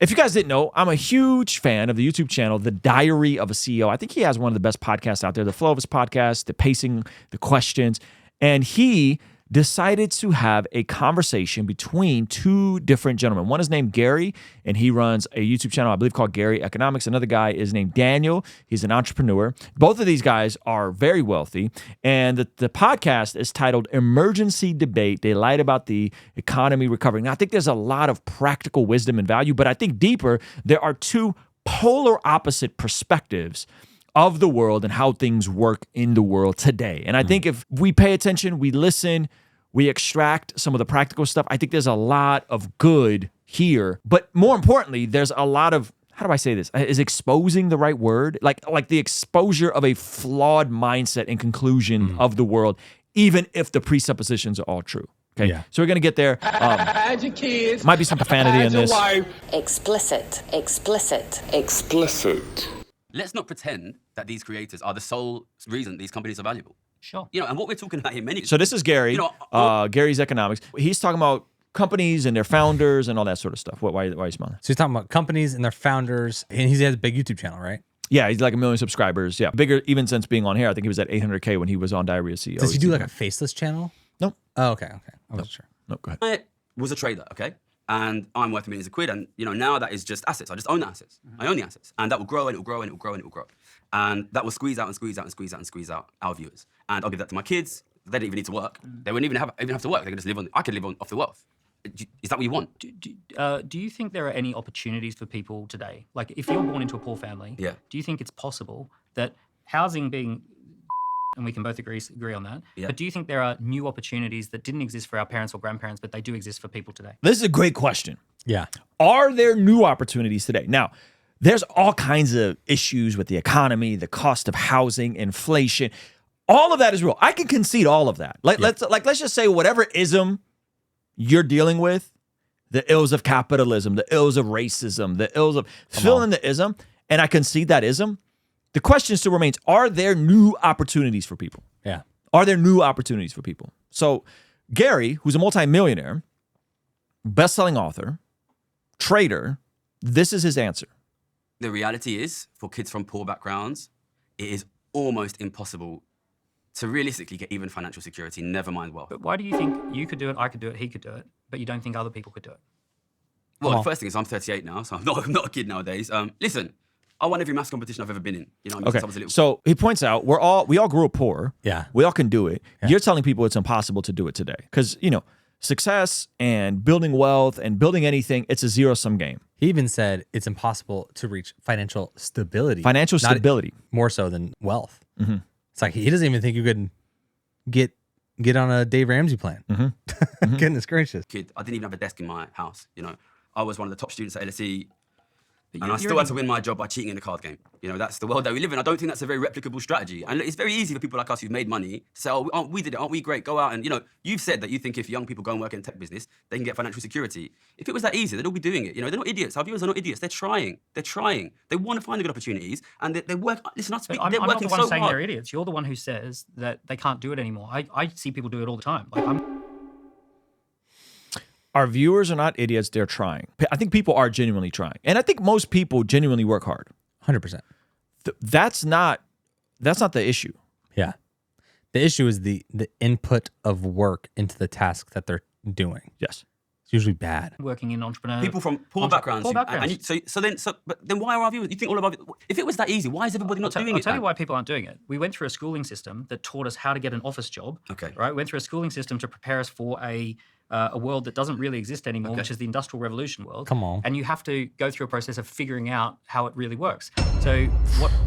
If you guys didn't know, I'm a huge fan of the YouTube channel, The Diary of a CEO. I think he has one of the best podcasts out there, the flow of his podcast, the pacing, the questions. And he decided to have a conversation between two different gentlemen. One is named Gary, and he runs a YouTube channel, I believe, called Gary Economics. Another guy is named Daniel. He's an entrepreneur. Both of these guys are very wealthy. And the podcast is titled Emergency Debate. They lied about the economy recovering. Now, I think there's a lot of practical wisdom and value, but I think deeper, there are two polar opposite perspectives of the world and how things work in the world today. And I think if we pay attention, we listen, we extract some of the practical stuff, I think there's a lot of good here. But more importantly, there's a lot of, how do I say this? Is exposing the right word? Like the exposure of a flawed mindset and conclusion of the world, even if the presuppositions are all true. Okay, so we're gonna get there. Might be some profanity in this. Explicit. Let's not pretend that these creators are the sole reason these companies are valuable. Sure. You know, and what we're talking about here, So this is Gary, Gary's Economics. He's talking about companies and their founders and all that sort of stuff. Why are you smiling? So he's talking about companies and their founders, and he has a big YouTube channel, right? Yeah, he's like 1 million subscribers. Yeah, bigger even since being on here. I think he was at 800K when he was on Diary of CEO. Does he do like a faceless channel? No. Oh, okay. I wasn't sure. No, go ahead. I was a trader, okay? And I'm worth millions of quid, and you know now that is just assets. I just own the assets. I own the assets, and that will grow, and it will grow, and it will grow, and it will grow, and that will squeeze out and squeeze out and squeeze out and squeeze out our viewers. And I'll give that to my kids. They don't even need to work. They wouldn't even have to work. They could just live on. I could live on off the wealth. Is that what you want? Do you think there are any opportunities for people today? Like, if you're born into a poor family, Yeah. do you think it's possible that housing being, and we can both agree on that, but do you think there are new opportunities that didn't exist for our parents or grandparents, but they do exist for people today? This is a great question. Yeah. Are there new opportunities today? Now, there's all kinds of issues with the economy, the cost of housing, inflation. All of that is real. I can concede all of that. Let's just say whatever ism you're dealing with, the ills of capitalism, the ills of racism, the ills of fill in the ism, and I concede that ism. The question still remains, are there new opportunities for people? Yeah. Are there new opportunities for people? So Gary, who's a multimillionaire, best-selling author, trader, this is his answer. The reality is, for kids from poor backgrounds, it is almost impossible to realistically get even financial security, never mind wealth. But why do you think you could do it, I could do it, he could do it, but you don't think other people could do it? Well, the first thing is I'm 38 now, so I'm not a kid nowadays. Listen, I won every maths competition I've ever been in. You know, I mean, since I was a little. So he points out we all grew up poor. Yeah. We all can do it. Yeah. You're telling people it's impossible to do it today because success and building wealth and building anything, it's a zero-sum game. He even said it's impossible to reach financial stability. Financial stability. More so than wealth. Mm-hmm. It's like he doesn't even think you could get on a Dave Ramsey plan. Mm-hmm. Goodness gracious. Kid, I didn't even have a desk in my house. You know, I was one of the top students at LSE. And I still had to win my job by cheating in the card game. You know, that's the world that we live in. I don't think that's a very replicable strategy. And it's very easy for people like us who've made money to say, oh, we did it, aren't we great? Go out and, you've said that you think if young people go and work in the tech business, they can get financial security. If it was that easy, they'd all be doing it. They're not idiots. Our viewers are not idiots. They're trying. They want to find the good opportunities and they work. Listen, they're I'm working not the one so saying hard. they're idiots. You're the one who says that they can't do it anymore. I see people do it all the time. Our viewers are not idiots. They're trying. I think people are genuinely trying. And I think most people genuinely work hard. 100%. That's not the issue. Yeah. The issue is the input of work into the task that they're doing. Yes. It's usually bad. Working in entrepreneur. People from poor backgrounds. But then why are our viewers? You think all of our, if it was that easy, why is everybody not doing it? I'll tell you why people aren't doing it. We went through a schooling system that taught us how to get an office job. Okay. Right? We went through a schooling system to prepare us for a world that doesn't really exist anymore, which is the Industrial Revolution world. Come on. And you have to go through a process of figuring out how it really works. So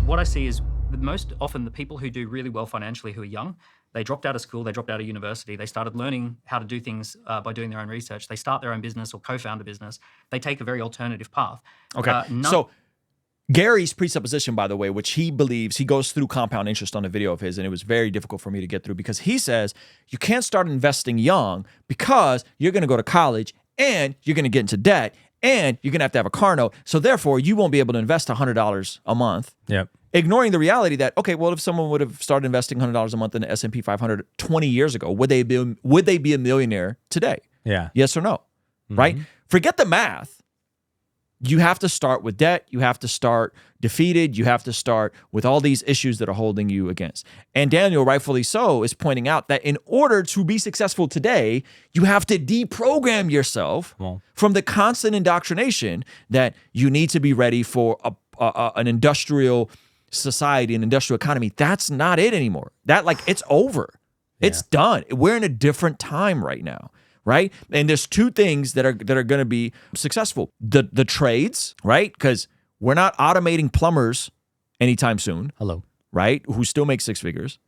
what I see is most often the people who do really well financially who are young, they dropped out of school, they dropped out of university, they started learning how to do things by doing their own research. They start their own business or co-found a business. They take a very alternative path. Okay. So Gary's presupposition, by the way, which he believes, he goes through compound interest on a video of his, and it was very difficult for me to get through because he says you can't start investing young because you're going to go to college and you're going to get into debt and you're going to have a car note. So therefore, you won't be able to invest $100 a month. Yep. Ignoring the reality that, okay, well, if someone would have started investing $100 a month in the S&P 500 20 years ago, would they be a millionaire today? Yeah. Yes or no? Right? Forget the math. you have to start with debt. You have to start defeated. You have to start with all these issues that are holding you against. And Daniel, rightfully so, is pointing out that in order to be successful today, you have to deprogram yourself from the constant indoctrination that you need to be ready for an industrial society, an industrial economy. That's not it anymore. That it's over. It's done. We're in a different time right now. Right? And there's two things that are going to be successful. The trades, right? Because we're not automating plumbers anytime soon. Hello. Right? Who still make six figures.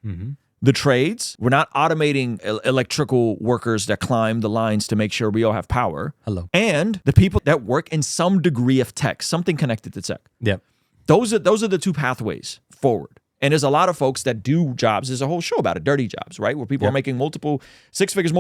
The trades, we're not automating electrical workers that climb the lines to make sure we all have power. Hello. And the people that work in some degree of tech, something connected to tech. Yep. Those are the two pathways forward. And there's a lot of folks that do jobs. There's a whole show about it, dirty jobs, right? Where people are making multiple six figures,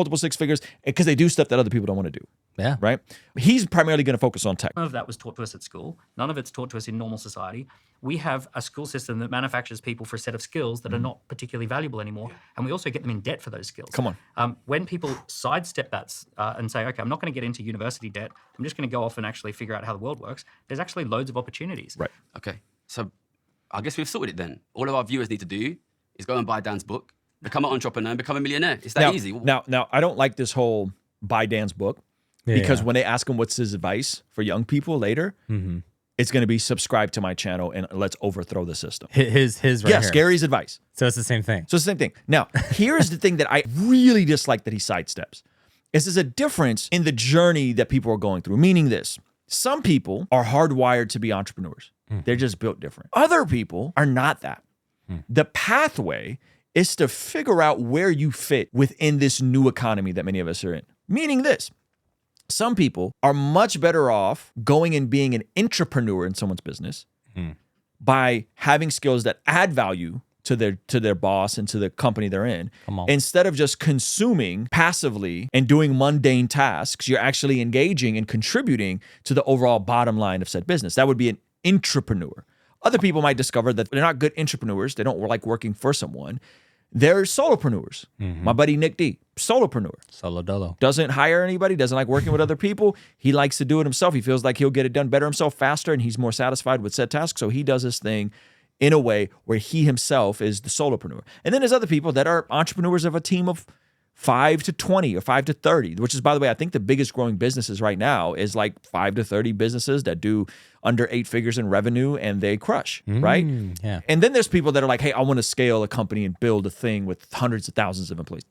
because they do stuff that other people don't want to do. Yeah. Right? He's primarily going to focus on tech. None of that was taught to us at school. None of it's taught to us in normal society. We have a school system that manufactures people for a set of skills that are not particularly valuable anymore. And we also get them in debt for those skills. Come on. When people sidestep that and say, okay, I'm not going to get into university debt. I'm just going to go off and actually figure out how the world works. There's actually loads of opportunities. Right. Okay. So I guess we've sorted it then. All of our viewers need to do is go and buy Dan's book, become an entrepreneur, and become a millionaire. It's that easy. Now, I don't like this whole buy Dan's book because when they ask him what's his advice for young people later, it's going to be subscribe to my channel and let's overthrow the system. His right yes, here. Gary's advice. So it's the same thing. So it's the same thing. Now, here's the thing that I really dislike that he sidesteps. There's a difference in the journey that people are going through, meaning this. Some people are hardwired to be entrepreneurs. They're just built different. Other people are not that. The pathway is to figure out where you fit within this new economy that many of us are in. Meaning this, some people are much better off going and being an entrepreneur in someone's business by having skills that add value to their boss and to the company they're in. Instead of just consuming passively and doing mundane tasks, you're actually engaging and contributing to the overall bottom line of said business. That would be an entrepreneur. Other people might discover that they're not good entrepreneurs. They don't like working for someone. They're solopreneurs. My buddy Nick D, solopreneur. Solo dolo. Doesn't hire anybody, doesn't like working with other people. He likes to do it himself. He feels like he'll get it done better himself faster and he's more satisfied with said tasks. So he does his thing in a way where he himself is the solopreneur. And then there's other people that are entrepreneurs of a team of 5 to 20 or 5 to 30, which is, by the way, I think the biggest growing businesses right now is like 5 to 30 businesses that do under 8 figures in revenue and they crush, right? Yeah. And then there's people that are like, hey, I want to scale a company and build a thing with hundreds of thousands of employees.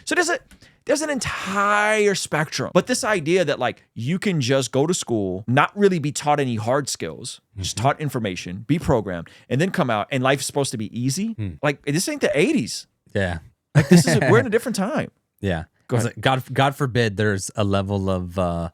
So there's an entire spectrum. But this idea that like you can just go to school, not really be taught any hard skills, just taught information, be programmed, and then come out and life's supposed to be easy. Like this ain't the 80s. Yeah. Like we're in a different time. Yeah. Go ahead. God forbid there's a level of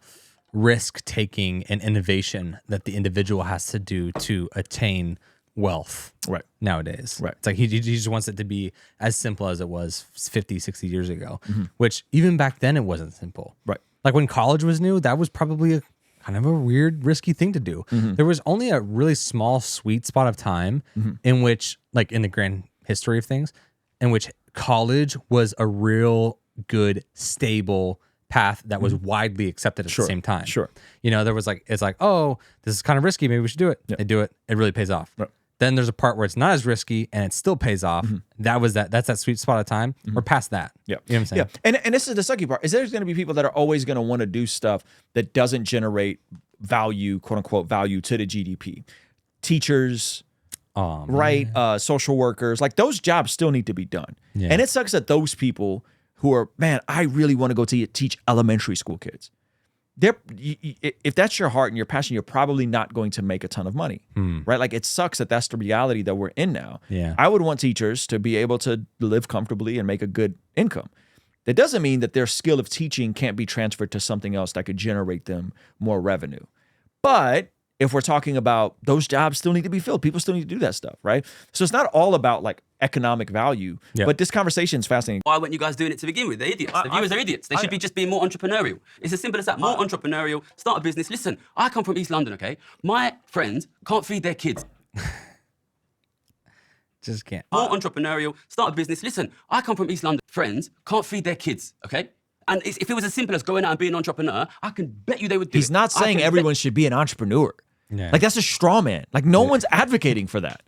risk taking and innovation that the individual has to do to attain wealth nowadays. Right. It's like he just wants it to be as simple as it was 50, 60 years ago, which even back then it wasn't simple. Right. Like when college was new, that was probably a kind of a weird, risky thing to do. There was only a really small sweet spot of time in which, like in the grand history of things, in which college was a real good, stable path that was widely accepted at the same time. Sure. You know, there was like, it's like, oh, this is kind of risky. Maybe we should do it. They do it. It really pays off. Right. Then there's a part where it's not as risky and it still pays off. That's that sweet spot of time. We're past that. Yeah. You know what I'm saying? Yeah. And this is the sucky part, is there's going to be people that are always going to want to do stuff that doesn't generate value, quote unquote, value to the GDP. Teachers, right? Social workers, like those jobs still need to be done. Yeah. And it sucks that those people who are, man, I really want to go teach elementary school kids. If that's your heart and your passion, you're probably not going to make a ton of money, right? Like it sucks that that's the reality that we're in now. Yeah. I would want teachers to be able to live comfortably and make a good income. That doesn't mean that their skill of teaching can't be transferred to something else that could generate them more revenue. But if we're talking about those jobs still need to be filled, people still need to do that stuff, right? So it's not all about like economic value, but this conversation is fascinating. Why weren't you guys doing it to begin with? They're idiots. The viewers are idiots. They should be just being more entrepreneurial. It's as simple as that. More entrepreneurial, start a business. Listen, I come from East London, okay? My friends can't feed their kids. Just can't. More entrepreneurial, start a business. Listen, I come from East London. Friends can't feed their kids, okay? And if it was as simple as going out and being an entrepreneur, I can bet you they would do it. He's not saying everyone should be an entrepreneur. Yeah. Like, that's a straw man. Like, no one's advocating for that.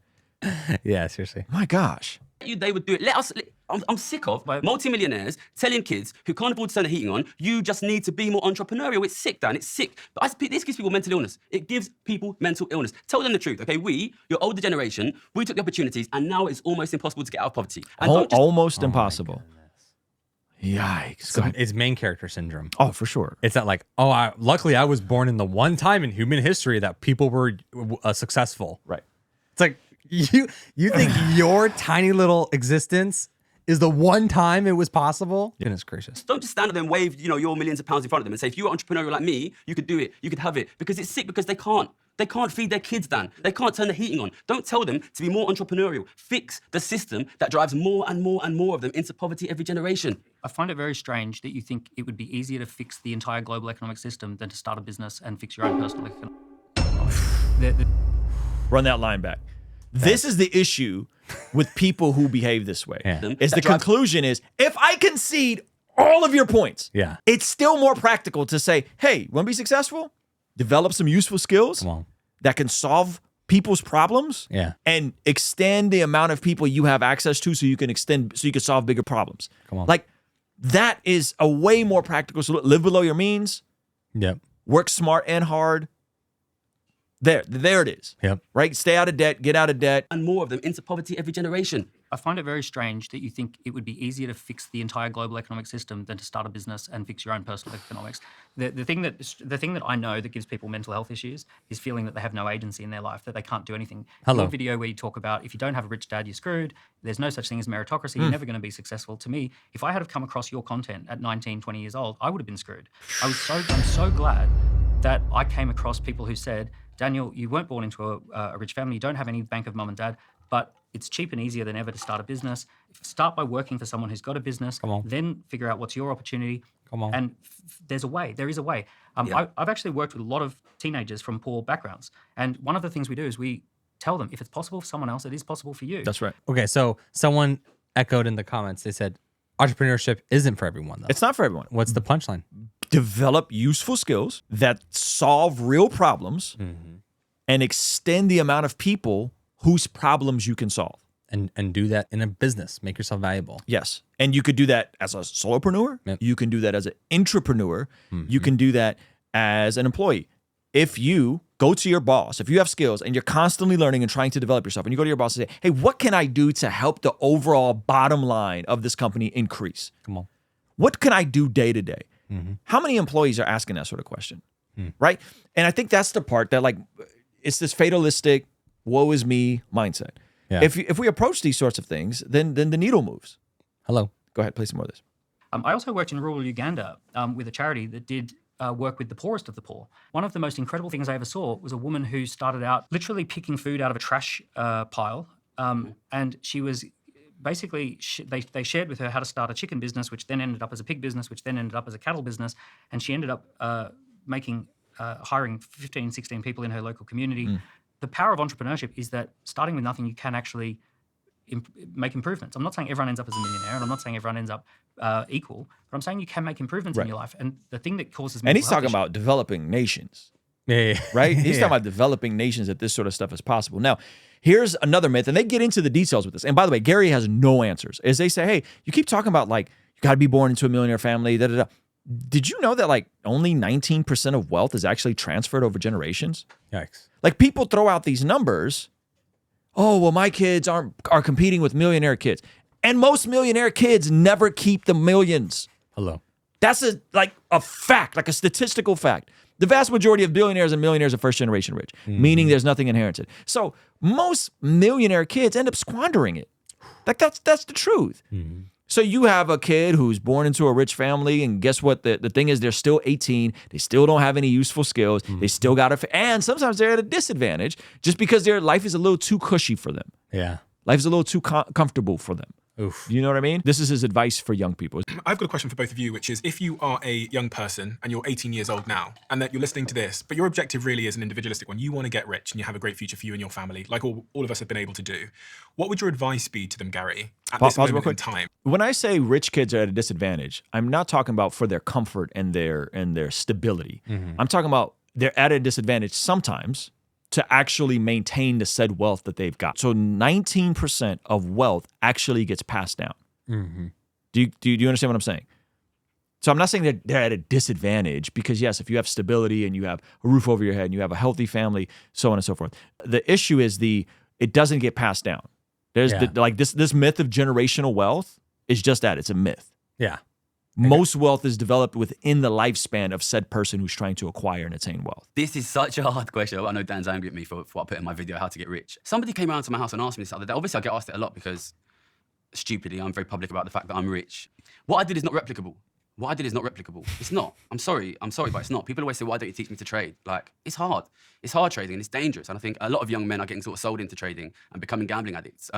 Yeah, seriously. My gosh. They would do it. I'm sick of multimillionaires telling kids who can't afford to turn the heating on, you just need to be more entrepreneurial. It's sick, Dan. It's sick. But this gives people mental illness. It gives people mental illness. Tell them the truth, okay? Your older generation, we took the opportunities, and now it's almost impossible to get out of poverty. And Almost impossible. Yikes. Go ahead. It's main character syndrome. Oh, for sure. It's not like, luckily I was born in the one time in human history that people were successful. Right. It's like, you think your tiny little existence is the one time it was possible? Goodness gracious. Don't just stand up there and wave, your millions of pounds in front of them and say, if you were entrepreneurial like me, you could do it, you could have it. Because it's sick, because they can't. They can't feed their kids, Dan. They can't turn the heating on. Don't tell them to be more entrepreneurial. Fix the system that drives more and more and more of them into poverty every generation. I find it very strange that you think it would be easier to fix the entire global economic system than to start a business and fix your own personal economic. Run that line back. This is the issue with people who behave this way. Yeah. Is the conclusion is, if I concede all of your points, Yeah. it's still more practical to say, hey, want to be successful? Develop some useful skills Come on. that can solve people's problems, Yeah. and extend the amount of people you have access to so you can solve bigger problems. Come on. Like, that is a way more practical solution. Live below your means, Yep. work smart and hard. There it is. Yep. Right? Stay out of debt, get out of debt. And more of them into poverty every generation. I find it very strange that you think it would be easier to fix the entire global economic system than to start a business and fix your own personal economics. The thing that I know that gives people mental health issues is feeling that they have no agency in their life, that they can't do anything. Hello. Your video where you talk about if you don't have a rich dad, you're screwed. There's no such thing as meritocracy. You're never going to be successful. To me, if I had have come across your content at 19, 20 years old, I would have been screwed. I'm so glad that I came across people who said, Daniel, you weren't born into a rich family. You don't have any bank of mum and dad, but it's cheap and easier than ever to start a business. Start by working for someone who's got a business. Come on. Then figure out what's your opportunity. Come on. And there's a way. There is a way. I've actually worked with a lot of teenagers from poor backgrounds. And one of the things we do is we tell them, if it's possible for someone else, it is possible for you. That's right. Okay, so someone echoed in the comments, they said, entrepreneurship isn't for everyone, though. It's not for everyone. What's the punchline? Develop useful skills that solve real problems and extend the amount of people whose problems you can solve. And do that in a business. Make yourself valuable. Yes. And you could do that as a solopreneur. Yep. You can do that as an entrepreneur. You can do that as an employee. If you go to your boss, if you have skills and you're constantly learning and trying to develop yourself, and you go to your boss and say, hey, what can I do to help the overall bottom line of this company increase? Come on. What can I do day to day? How many employees are asking that sort of question? Right? And I think that's the part that, like, it's this fatalistic, woe is me mindset. Yeah. If we approach these sorts of things, then the needle moves. Hello. Go ahead, play some more of this. I also worked in rural Uganda with a charity that did work with the poorest of the poor. One of the most incredible things I ever saw was a woman who started out literally picking food out of a trash pile. And she was basically, they shared with her how to start a chicken business, which then ended up as a pig business, which then ended up as a cattle business. And she ended up hiring 15, 16 people in her local community. The power of entrepreneurship is that starting with nothing, you can actually make improvements. I'm not saying everyone ends up as a millionaire, and I'm not saying everyone ends up equal, but I'm saying you can make improvements in your life. And the thing that causes And he's talking about developing nations, Yeah. right? He's talking about developing nations, that this sort of stuff is possible. Now, here's another myth, and they get into the details with this. And by the way, Gary has no answers. As they say, hey, you keep talking about, like, you got to be born into a millionaire family, da-da-da. Did you know that, like, only 19% of wealth is actually transferred over generations? Yikes. Like, people throw out these numbers. Oh, well, my kids are competing with millionaire kids. And most millionaire kids never keep the millions. Hello. That's a fact, like a statistical fact. The vast majority of billionaires and millionaires are first generation rich, meaning there's nothing inherited. So most millionaire kids end up squandering it. Like, that's the truth. So you have a kid who's born into a rich family, and guess what? The thing is, they're still 18. They still don't have any useful skills. They still got to, and sometimes they're at a disadvantage just because their life is a little too cushy for them. Yeah. Life is a little too comfortable for them. Oof. You know what I mean? This is his advice for young people. I've got a question for both of you, which is if you are a young person and you're 18 years old now and that you're listening to this, but your objective really is an individualistic one. You want to get rich and you have a great future for you and your family, like all of us have been able to do. What would your advice be to them, Gary, at this moment in time? When I say rich kids are at a disadvantage, I'm not talking about for their comfort and their stability. I'm talking about they're at a disadvantage sometimes to actually maintain the said wealth that they've got. So 19% of wealth actually gets passed down. Do you understand what I'm saying? So I'm not saying that they're at a disadvantage because yes, if you have stability and you have a roof over your head and you have a healthy family, so on and so forth. The issue is it doesn't get passed down. There's this myth of generational wealth is just that, it's a myth. Yeah. Most wealth is developed within the lifespan of said person who's trying to acquire and attain wealth. This is such a hard question. I know Dan's angry at me for what I put in my video, how to get rich. Somebody came around to my house and asked me this the other day. Obviously, I get asked it a lot because, stupidly, I'm very public about the fact that I'm rich. What I did is not replicable. It's not. I'm sorry, but it's not. People always say, why don't you teach me to trade? Like, it's hard. It's hard trading and it's dangerous. And I think a lot of young men are getting sort of sold into trading and becoming gambling addicts.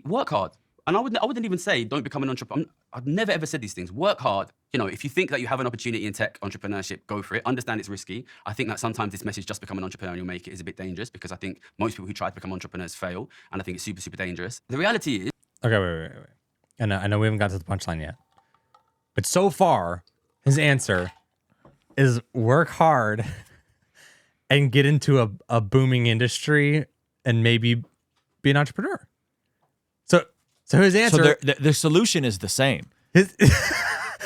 Work hard. And I wouldn't even say don't become an entrepreneur. I've never ever said these things. Work hard. If you think that you have an opportunity in tech entrepreneurship, go for it. Understand it's risky. I think that sometimes this message, just become an entrepreneur and you'll make it, is a bit dangerous because I think most people who try to become entrepreneurs fail. And I think it's super, super dangerous. The reality is... Okay, wait. And I know we haven't got to the punchline yet. But so far, his answer is work hard and get into a booming industry and maybe be an entrepreneur. So his answer... So the solution is the same.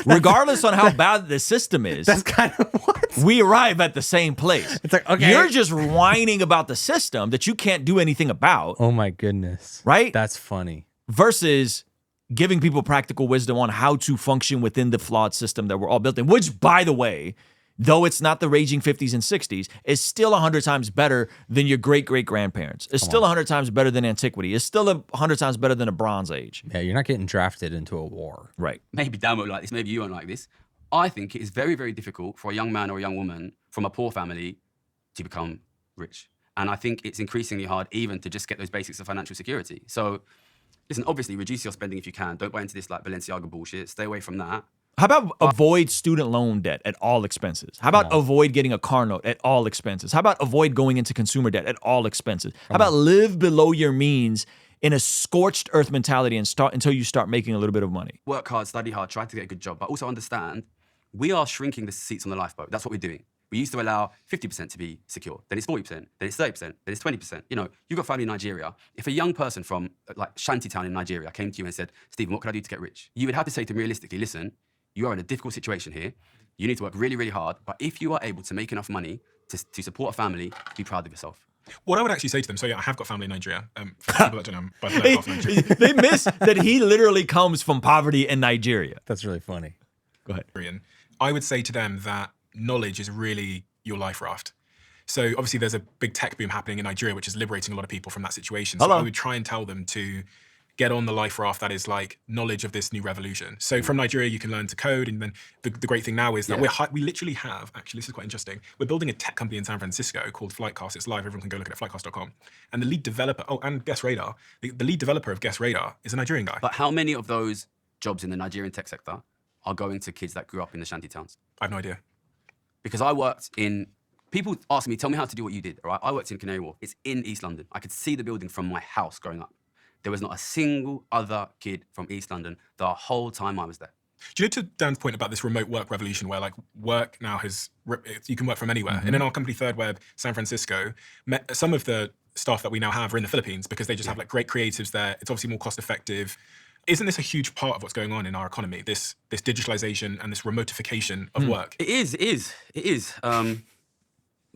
Regardless on how bad the system is, that's kind of what? We arrive at the same place. It's like, okay. You're just whining about the system that you can't do anything about. Oh my goodness. Right? That's funny. Versus giving people practical wisdom on how to function within the flawed system that we're all built in, which, by the way, though it's not the raging 50s and 60s, is still 100 times better than your great-great-grandparents. It's still 100 times better than antiquity. It's still 100 times better than a Bronze Age. Yeah, you're not getting drafted into a war. Right. Maybe Dan won't like this, maybe you won't like this. I think it is very, very difficult for a young man or a young woman from a poor family to become rich. And I think it's increasingly hard even to just get those basics of financial security. So, listen, obviously, reduce your spending if you can. Don't buy into this like Balenciaga bullshit. Stay away from that. How about avoid student loan debt at all expenses? How about avoid getting a car note at all expenses? How about avoid going into consumer debt at all expenses? How about live below your means in a scorched earth mentality and start until you start making a little bit of money? Work hard, study hard, try to get a good job, but also understand we are shrinking the seats on the lifeboat. That's what we're doing. We used to allow 50% to be secure. Then it's 40%, then it's 30%, then it's 20%. You've got family in Nigeria. If a young person from like Shantytown in Nigeria came to you and said, Stephen, what can I do to get rich? You would have to say to them realistically, listen, you are in a difficult situation here. You need to work really, really hard. But if you are able to make enough money to support a family, be proud of yourself. What I would actually say to them, so yeah, I have got family in Nigeria. For people that don't know, I'm by the way, half Nigeria. They miss that he literally comes from poverty in Nigeria. That's really funny. Go ahead. I would say to them that knowledge is really your life raft. So obviously there's a big tech boom happening in Nigeria, which is liberating a lot of people from that situation. So I would try and tell them to get on the life raft that is like knowledge of this new revolution. So from Nigeria, you can learn to code. And then the great thing now is that we literally have, actually, this is quite interesting. We're building a tech company in San Francisco called Flightcast. It's live. Everyone can go look at it, flightcast.com. And the lead developer, and Guess Radar, the lead developer of Guess Radar is a Nigerian guy. But how many of those jobs in the Nigerian tech sector are going to kids that grew up in the shanty towns? I have no idea. Because I worked in, people ask me, tell me how to do what you did, all right? I worked in Canary Wharf. It's in East London. I could see the building from my house growing up. There was not a single other kid from East London the whole time I was there. Do you know, to Dan's point about this remote work revolution where like work now you can work from anywhere. And in our company Third Web, San Francisco, some of the staff that we now have are in the Philippines because they just have like great creatives there. It's obviously more cost effective. Isn't this a huge part of what's going on in our economy, this digitalization and this remotification of work? It is.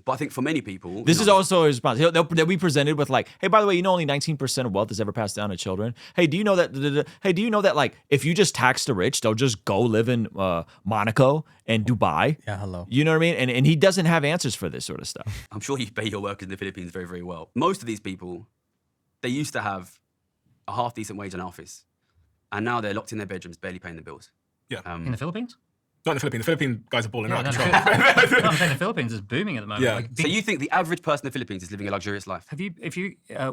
But I think for many people... This is also a response. They'll be presented with like, hey, by the way, only 19% of wealth is ever passed down to children. Hey, do you know that like if you just tax the rich, they'll just go live in Monaco and Dubai? Yeah, hello. You know what I mean? And he doesn't have answers for this sort of stuff. I'm sure you pay your workers in the Philippines very, very well. Most of these people, they used to have a half-decent wage in an office. And now they're locked in their bedrooms, barely paying the bills. Yeah. In the Philippines? Not in the Philippines. The Philippine guys are balling out of no, control. I'm saying the Philippines is booming at the moment. Yeah. Like, So you think the average person in the Philippines is living a luxurious life?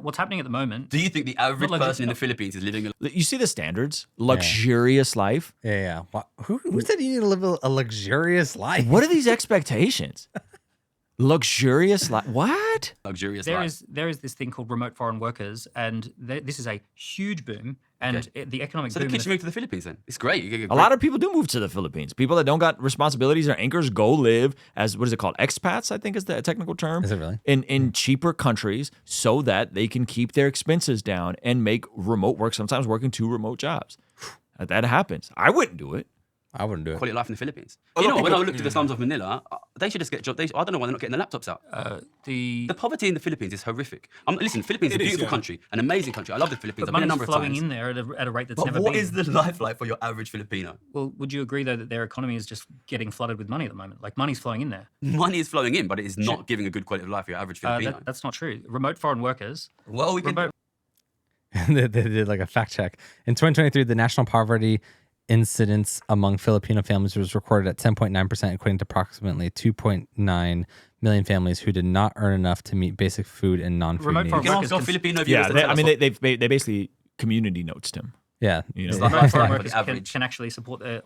what's happening at the moment? Do you think the average Not person in the Philippines is living a You see the standards? Luxurious life. Yeah. Who said you need to live a luxurious life? What are these expectations? Luxurious life. What? luxurious There life? is this thing called remote foreign workers, and this is a huge boom. And the economic So boom. the kids should move to the Philippines then. It's great. You get A lot of people do move to the Philippines. People that don't got responsibilities or anchors go live as, what is it called? Expats, I think is the technical term. Is it really? In cheaper countries so that they can keep their expenses down and make remote work, sometimes working 2 remote jobs. That happens. I wouldn't do it. I wouldn't do it. quality of life in the Philippines. A lot You of know, when I people- looked at the slums of Manila, they should just get jobs. I don't know why they're not getting the laptops out. the The poverty in the Philippines is horrific. Listen, the Philippines is a It is, beautiful yeah. country, an amazing country. I love the Philippines. I've been a money's number of flowing times. in there at a rate that's But never what been. is the life like for your average Filipino? Well, would you agree though that their economy is just getting flooded with money at the moment? Like money's flowing in there. Money is flowing in, but it is not giving a good quality of life for your average Filipino. That's not true. Remote foreign workers. Well, we can. Remote, They did like a fact check. In 2023, the national poverty incidence among Filipino families was recorded at 10.9%, equating to approximately 2.9 million families who did not earn enough to meet basic food and non-food Remote needs. foreign You can workers ask our can- Filipino Yeah, viewers to tell us what- they basically community notes him. Yeah. You know, like remote foreign for the workers average. can actually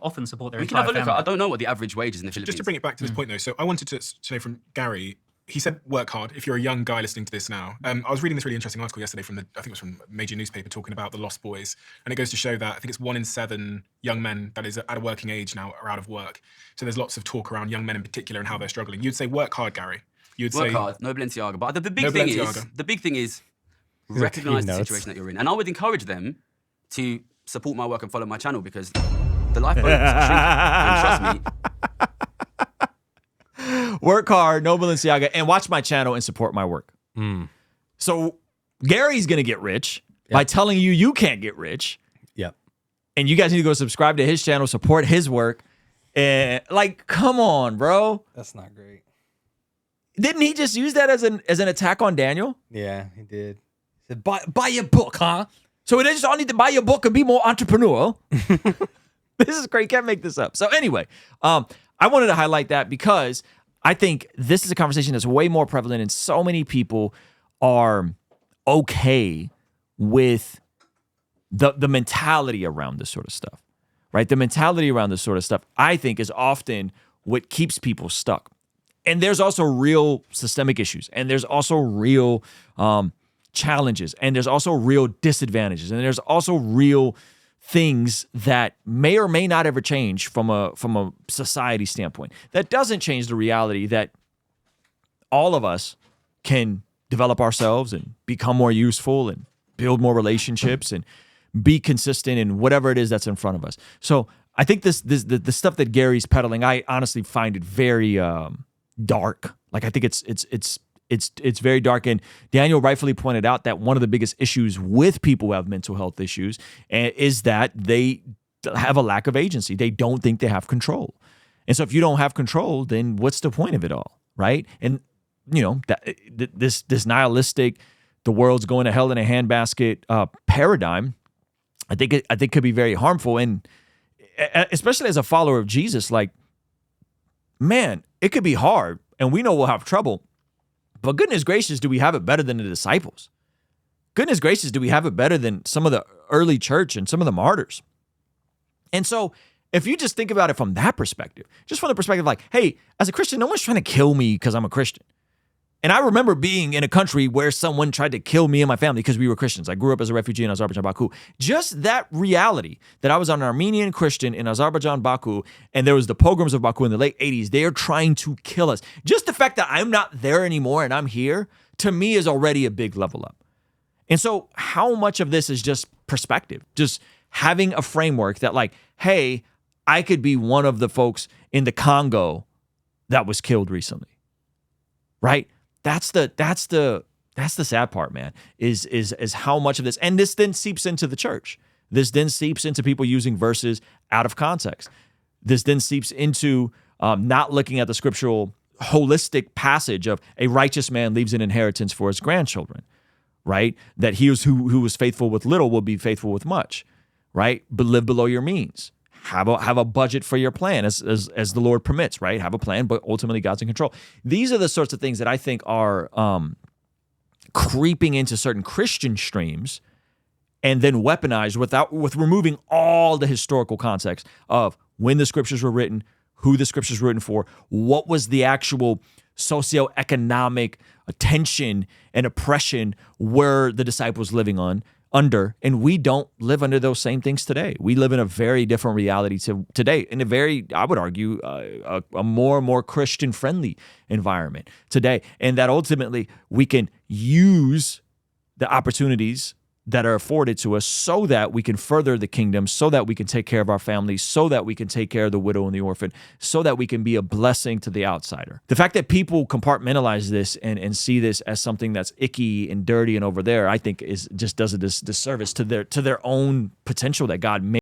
often support their we can entire have a look. family. I don't know what the average wage is in the Philippines. Just to bring it back to this point, though, so I wanted to know from Gary. He said, "Work hard." If you're a young guy listening to this now, I was reading this really interesting article yesterday from I think it was from a major newspaper talking about the lost boys, and it goes to show that I think it's 1 in 7 young men that is at a working age now are out of work. So there's lots of talk around young men in particular and how they're struggling. You'd say, "Work hard, Gary." You'd Work say, hard, no Balenciaga. But the big No thing Balenciaga. is recognize the notes. situation that you're in, and I would encourage them to support my work and follow my channel because the lifeboat is shrinking. And trust me, Work hard, no Balenciaga, and watch my channel and support my work. So Gary's gonna get rich by telling you you can't get rich, Yep. and you guys need to go subscribe to his channel, support his work. And like, come on, bro. That's not great. Didn't he just use that as an attack on Daniel? Yeah, he did. He said, buy your book, huh? So they just all need to buy your book and be more entrepreneurial. This is great. Can't make this up. So anyway, I wanted to highlight that because I think this is a conversation that's way more prevalent, and so many people are okay with the mentality around this sort of stuff, right? The mentality around this sort of stuff, I think, is often what keeps people stuck. And there's also real systemic issues, and there's also real challenges, and there's also real disadvantages, and there's also real things that may or may not ever change from a society standpoint. That doesn't change the reality that all of us can develop ourselves and become more useful and build more relationships and be consistent in whatever it is that's in front of us. So I think the stuff that Gary's peddling, I honestly find it very dark. Like, I think it's very dark. And Daniel rightfully pointed out that one of the biggest issues with people who have mental health issues is that they have a lack of agency. They don't think they have control. And so if you don't have control, then what's the point of it all, right? And you know, this nihilistic, the world's going to hell in a handbasket paradigm, I think could be very harmful. And especially as a follower of Jesus, like, man, it could be hard, and we know we'll have trouble. But goodness gracious, do we have it better than the disciples? Goodness gracious, do we have it better than some of the early church and some of the martyrs? And so if you just think about it from that perspective, just from the perspective like, hey, as a Christian, no one's trying to kill me because I'm a Christian. And I remember being in a country where someone tried to kill me and my family because we were Christians. I grew up as a refugee in Azerbaijan, Baku. Just that reality that I was an Armenian Christian in Azerbaijan, Baku, and there was the pogroms of Baku in the late 80s. They are trying to kill us. Just the fact that I'm not there anymore and I'm here, to me, is already a big level up. And so how much of this is just perspective? Just having a framework that, like, hey, I could be one of the folks in the Congo that was killed recently, right? That's the sad part, man, is how much of this, and this then seeps into the church. This then seeps into people using verses out of context. This then seeps into not looking at the scriptural holistic passage of a righteous man leaves an inheritance for his grandchildren, right? That he who was faithful with little will be faithful with much, right? But live below your means. have a budget for your plan as the Lord permits, right? Have a plan, but ultimately God's in control. These are the sorts of things that I think are creeping into certain Christian streams and then weaponized with removing all the historical context of when the scriptures were written, who the scriptures were written for, what was the actual socioeconomic tension and oppression were the disciples living under, and we don't live under those same things today. We live in a very different reality today, in a very, I would argue, a more and more Christian-friendly environment today, and that ultimately we can use the opportunities that are afforded to us so that we can further the kingdom, so that we can take care of our families, so that we can take care of the widow and the orphan, so that we can be a blessing to the outsider. The fact that people compartmentalize this and see this as something that's icky and dirty and over there, I think just does a disservice to their own potential that God made.